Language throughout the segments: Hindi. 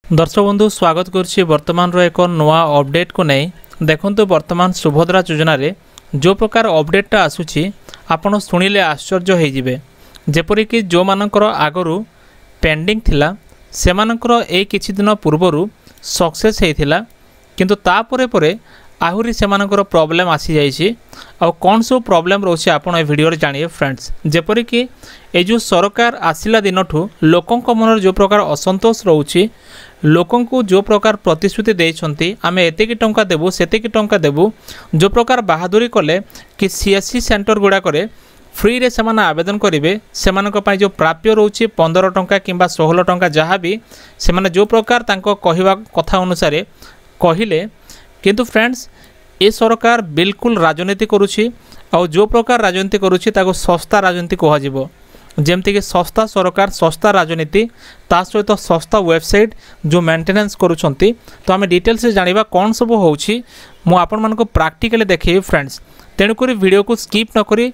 दर्शक बंधु स्वागत करुच्ची वर्तमान एक नवा अपडेट को नहीं देखंतु वर्तमान सुभद्रा योजना रे जो प्रकार अपडेटा आसूची आपण शुणिले आश्चर्य हो जिवे जेपरिक जो मानकर आगरू पेंडिंग थिला से मानकर ए किछि दिन पूर्वरु सक्सेस हेतिला किंतु तापरे परे आहुरी से मानकर प्रॉब्लम आसी जाइछि और कौन सब प्रॉब्लम रोचे आपण ए वीडियो रे जानिए फ्रेंड्स जेपरिक ए जो सरकार आसिला दिनठू लोकंक मन जो प्रकार असंतोष रोची लोकंकु जो प्रकार प्रतिश्रुति देइछंती आमे एतेकी टंका देबु सेतेकी टंका देबु जो प्रकार बहादुरी कले कि सीएससी सेंटर गुडा करे फ्री रे सेमाने आवेदन करेंगे से जो प्राप्य रोचे 15 टंका किंबा 16 टंका जहाँ भी से जो प्रकार तांको कहिबा कथा अनुसार कहिले किंतु फ्रेंड्स ए सरकार बिल्कुल राजनीति करुछि और जो प्रकार राजनीति करुछि ताको सस्ता राजनीति कह जेमती कि सस्ता सरकार सस्ता राजनीति ता सहित सस्ता वेबसाइट जो मेंटेनेंस करुछंती तो आम डिटेल्स से जानिबा कौन सब होउछि मु आपण मानको प्रैक्टिकली देखिए फ्रेंड्स तेणुक वीडियो को स्किप न करी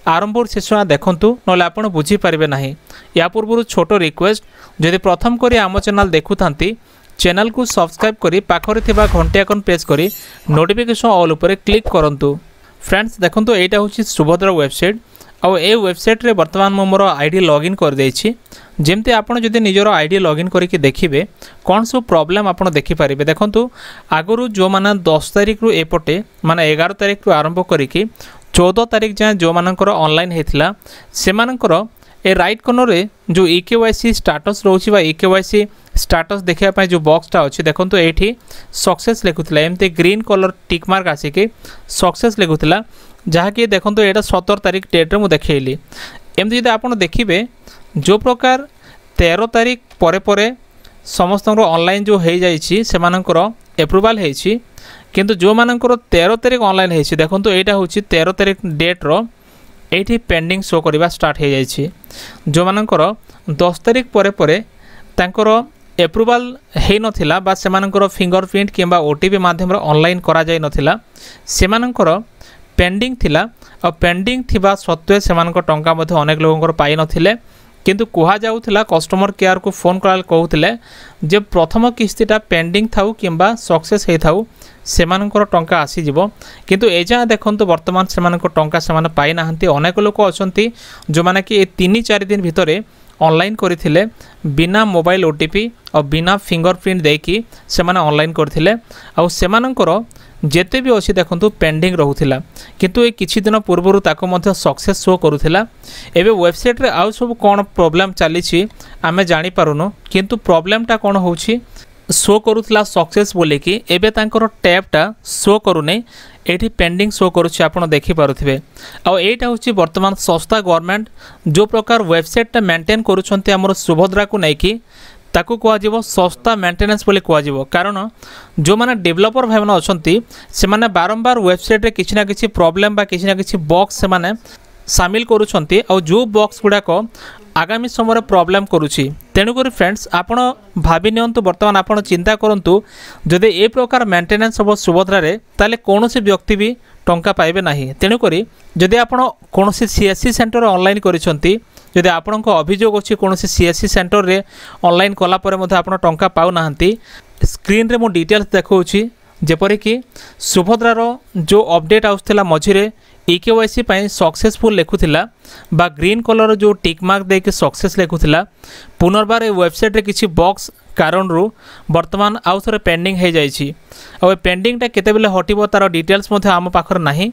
आरंभ शेष देखंतु नले आपण बुझी पारिबे नाही। या पूर्व छोटो रिक्वेस्ट जदि प्रथम करी आम चैनल देखुथांती चैनल को सब्सक्राइब करी पाखरे थिबा घंटी आइकन प्रेस करी नोटिफिकेशन ऑल ऊपर क्लिक करंतु। फ्रेंड्स देखंतु एटा होछि सुभद्रा वेबसाइट और ए वेबसाइट रे वर्तमान मोर आईडी लॉगिन कर देछि जेमते आपण जदि निजरो आईडी लॉगिन करके देखिबे कौन सब प्रॉब्लम आपण देखि पारिबे। देखंतु आगरु जो माने 10 तारिख रु एपटे माने 11 तारिख रु आरंभ करिकि 14 तारिख जाए जो मानकर ऑनलाइन हेतिला से मानकर ए राइट कॉर्नर रे जो ईकेवाईसी स्टेटस रोची बा ईकेवाईसी स्टेटस देखिया पाए जो बॉक्सटा अछि देखंतु एठी सक्सेस लिखुतला एमते ग्रीन कलर टिक मार्क आसी के सक्सेस लिखुतला जहाँ कि देखो एटा 17 तारिख डेट रे मु देखैली एमती जदि आपण देखिबे जो प्रकार 13 तारिख परे परे समस्त ऑनलाइन जो हो जाइछि से मानकर एप्रूवल हेछि किंतु जो मानकर 13 तारिख ऑनलाइन हेछि देखंतु एटा होछि 13 तारिख डेट रो एठी पेंडिंग शो करबा स्टार्ट हो जाइछि जो मानकर 10 तारिख परे परे तांकर एप्रूवल हे नथिला बा से मानकर फिंगरप्रिंट किंबा ओटीपी माध्यम रे ऑनलाइन करा जाय नथिला से मानकर पेंडिंग थिला और पेंडिंग थिबा सत्वे सेमानक टंका मध्ये अनेक लोगों पाई नथिले किंतु कहा जाउथिला कस्टमर केयर को फोन कराल कहउथिले जे प्रथम किस्तीटा पेंडिंग थाउ किंबा सक्सेस हे थाउ सेमानकर टंका आसी जिवो किंतु एजा देखंतु वर्तमान सेमानक टंका सेमाने पाई नाहंती अनेक लोक अछंती जो माने कि 3-4 दिन भितरे ऑनलाइन करथिले बिना मोबाइल ओटीपी और बिना फिंगरप्रिंट देकी सेमाने ऑनलाइन करथिले और सेमानकर जेते भी अच्छी देखंतु पेंडिंग रहूथिला किंतु ए किछि दिन पूर्वरु ताको मध्ये सक्सेस शो करूथिला एबे वेबसाइट रे आउ सब कोन प्रॉब्लम चलीछि आमे जानि पारुनो किंतु प्रॉब्लम टा कोन होउछि शो करूथिला सक्सेस बोले कि एबे तांकर टैबटा शो करूने एठी पेंडिंग शो करूछि आपण देखि पारुथिबे आ एटा होछि वर्तमान संस्था गवर्नमेंट जो प्रकार वेबसाइट टा मेंटेन करूछंती हमर सुभद्रा को नै कि ताकू कह सस्ता मेंटेनेंस बोली कह कारण जो माने डेवलपर भाई मैंने अच्छा से माने बारंबार वेबसाइट रे किछि ना किछि प्रॉब्लम बा किछि ना किछि बॉक्स से माने शामिल करूछंती और जो बॉक्स गुड़ाक आगामी समय प्रॉब्लम करुछि तेणुक फ्रेंड्स आपण भाभी नियंतु वर्तमान आपण चिंता करंतु जदि ए प्रकार मेंटेनेंस हम सुभद्रा रे ताले कोनोसी व्यक्ति भी टंका पाइबे नाही तेणुक जदि आपण कोनोसी सीएससी सेंटर ऑनलाइन करिसंती जदि आपणक अभियोग अच्छी कौन सीएससी सेंटर रे ऑनलाइन कला परे मध्ये आपण टंका पाउ नाहंती स्क्रीन रे मो डिटेल्स देखौछि जेपरि कि सुभद्रार जो अपडेट आउथला मझिरे ईकेवाईसी पई सक्सेसफुल लेखुथिला बा ग्रीन कलर जो टिक मार्क दे के सक्सेस लेखुथिला पुनर्बार ए वेबसाइट रे किछि बॉक्स कारण रु वर्तमान आउ थरे पेंडिंग हे जाइछि और पेंडिंग टा केते बेले हटिबो तार डिटेल्स मध्ये आम पाखर नाही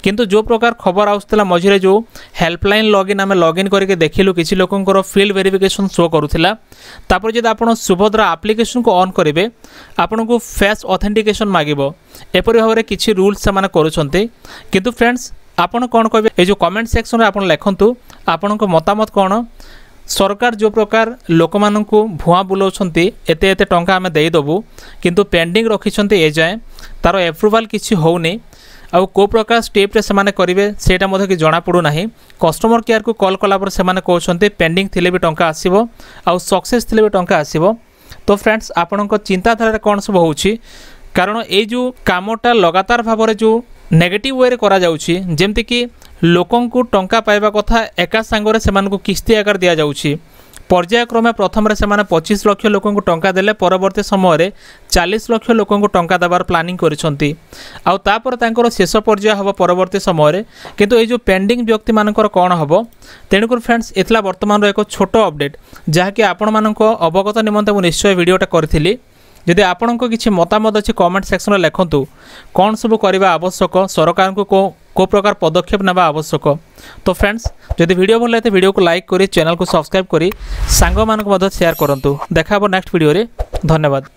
किंतु जो प्रकार खबर आउथला मझिरे जो हेल्पलाइन लॉगिन आमे लॉगिन करके देखिलु किछि लोकंकर फील्ड वेरिफिकेशन शो करूथिला तापर जदि आपण सुभद्रा एप्लीकेशन को ऑन करिवे आपण को फेस ऑथेंटिकेशन मागिबो एपरि भाबरे किछि रूल्स से माने करूछंती किंतु फ्रेंड्स आपण कोन कहबे ए जो कमेंट सेक्शन रे आपण लेखंतु आपण को मतामत कोन सरकार जो प्रकार लोक मानकु भुआ बुलाउछंती एते एते टंका आमे देई दबु किंतु पेंडिंग रखिछंती ए जाय तार एप्रूवल किछि होउनी आउ को प्रकार स्टेप रे सेमाने करिवे सेटा मध्ये कि जणा पडु नाही कस्टमर केयर को कॉल कला पर सेमाने कहउछंती पेंडिंग थिले भी टंका आसीबो आउ सक्सेस थिले भी टंका आसीबो तो फ्रेंड्स आपनक चिंताधारा कोन सब होउछि कारण ए जो कामटा लगातार भाबरे जो नेगेटिव वे रे करा जाउछि जेमति कि लोकंकु टंका पाइबा कथा एका संगरे सेमानकु किस्ती आकार दिया जाउछि पर्यायक्रमे प्रथम से 25 लाख लोक टंका देले परवर्ती समय 40 लाख लोक टंका देवार प्लानिंग करिसंती आउ तापर तांकर शेष पर्याय हम परवर्ती समय किंतु ये जो पेंडिंग व्यक्ति मानकर कौन हम तेणुकर फ्रेंड्स इतला वर्तमान एक छोट अपडेट जहाँकि आपण मानक अवगत निमंते मुझे निश्चय वीडियोटा करी जदि आपण किसी मतामत अच्छी कमेंट सेक्शन में लिखतु कौन सब करवा आवश्यक सरकार को को प्रकार पदक्षेप नेबा आवश्यक। तो फ्रेंड्स जदि वीडियो भल लगे वीडियो को लाइक करी चैनल को सब्सक्राइब करी सांग मानक मदद शेयर करंतु। देखा नेक्स्ट वीडियो रे धन्यवाद।